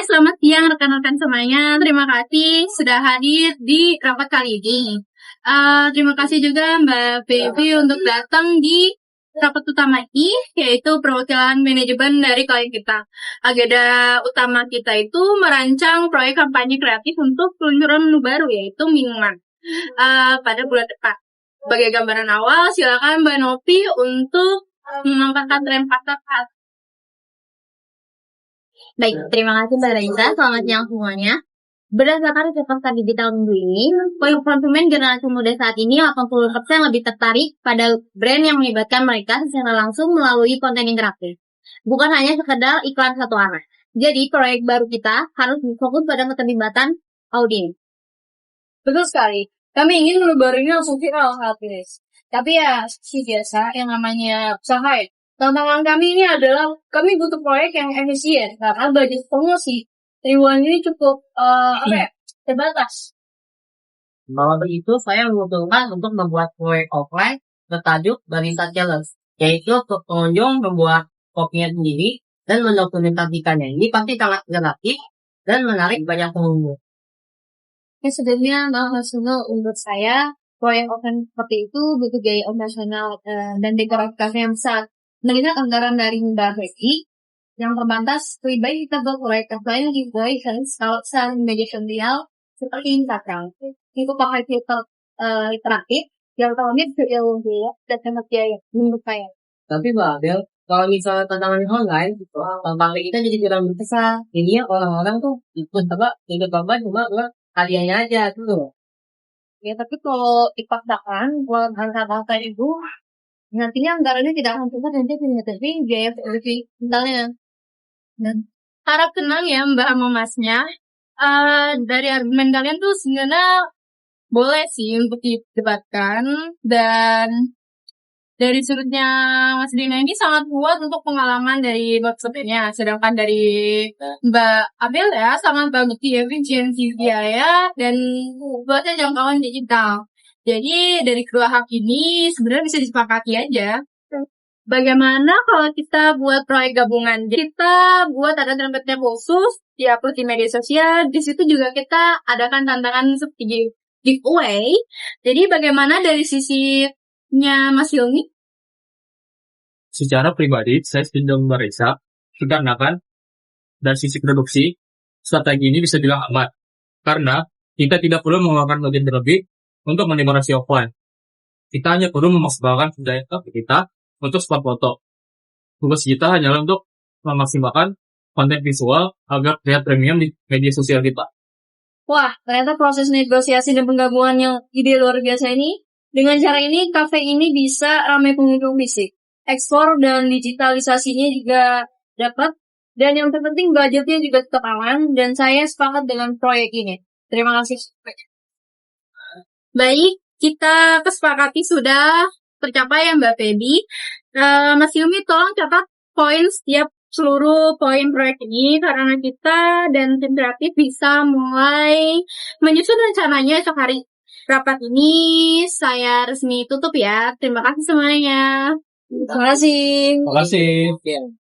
Selamat siang rekan-rekan semuanya. Terima kasih sudah hadir di rapat kali ini. Terima kasih juga Mbak Baby untuk datang di rapat utama ini, yaitu perwakilan manajemen dari klien kita. Agenda utama kita itu merancang proyek kampanye kreatif untuk peluncuran menu baru, yaitu minuman pada bulan depan. Sebagai gambaran awal, silakan Mbak Novi untuk memaparkan tren pasar. Baik, terima kasih Mbak Raisa. Selamat siang semuanya. Berdasarkan riset pasar digital minggu ini, konsumen generasi muda saat ini 80% lebih tertarik pada brand yang melibatkan mereka secara langsung melalui konten interaktif. Bukan hanya sekedar iklan satu arah. Jadi, proyek baru kita harus fokus pada keterlibatan audiens. Betul sekali. Kami ingin menu baru ini langsung viral saat ini. Tapi ya, seperti biasa, yang namanya usaha ya. Tantangan kami ini adalah kami butuh proyek yang efisien karena budget promosi ribuan ini cukup terbatas. Maka begitu, saya mengusulkan untuk membuat proyek offline bertajuk Barista Challenge, yaitu untuk pengunjung membuat kopinya sendiri dan mendokumentasikannya. Ini pasti sangat kreatif dan menarik banyak pengunjung. Sebenarnya nasional menurut saya proyek offline seperti itu butuh gaya operasional dan dekoratif yang besar. Melihat anggaran dari Mbak Becky yang terbatas, lebih baik kita buat proyek offline di kalau media sosial seperti Instagram. Itu pakai filter interaktif yang tahunnya video dan hemat biaya menurut saya. Tapi Mbak Abel, kalau misalnya tantangan online, tantangan kita jadi kurang besar. Jadinya orang-orang tuh ikut cuma hadiahnya aja tuh. Ya, tapi kalau dipaksakan, buat angka-angka itu, nantinya anggarannya tidak akan besar dan tapi biaya lebih misalnya. Dan harap tenang ya Mbak sama Masnya. Dari argumen kalian tuh sebenarnya boleh sih untuk didebatkan, dan dari sudutnya Mas Dina ini sangat kuat untuk pengalaman dari workshopnya, sedangkan dari Mbak Abel ya sangat bagus di efisiensi biaya dan buatnya jangkauan digital. Jadi dari kedua hak ini sebenarnya bisa disepakati aja. Bagaimana kalau kita buat proyek gabungan? Kita buat ada template khusus, diupload di media sosial. Di situ juga kita adakan tantangan seperti giveaway. Jadi bagaimana dari sisinya Mas Hilmi? Secara pribadi, saya cenderung merisa dikarenakan dari sisi produksi, strategi ini bisa dibilang aman. Karena kita tidak perlu mengeluarkan budget berlebih untuk mendekorasi offline. Kita hanya perlu memaksimalkan daya kita untuk spot foto. Tugas kita hanyalah untuk memaksimalkan konten visual agar terlihat premium di media sosial kita. Wah, ternyata proses negosiasi dan penggabungan yang ide luar biasa ini. Dengan cara ini, kafe ini bisa ramai pengunjung fisik. Ekspor dan digitalisasinya juga dapat. Dan yang terpenting budgetnya juga tetap aman. Dan saya sepakat dengan proyek ini. Terima kasih. Baik, kita kesepakati sudah tercapai ya Mbak Feby. Mas Yumi tolong catat poin setiap seluruh poin proyek ini karena kita dan tim kreatif bisa mulai menyusun rencananya esok hari. Rapat ini saya resmi tutup ya. Terima kasih semuanya. Terima kasih.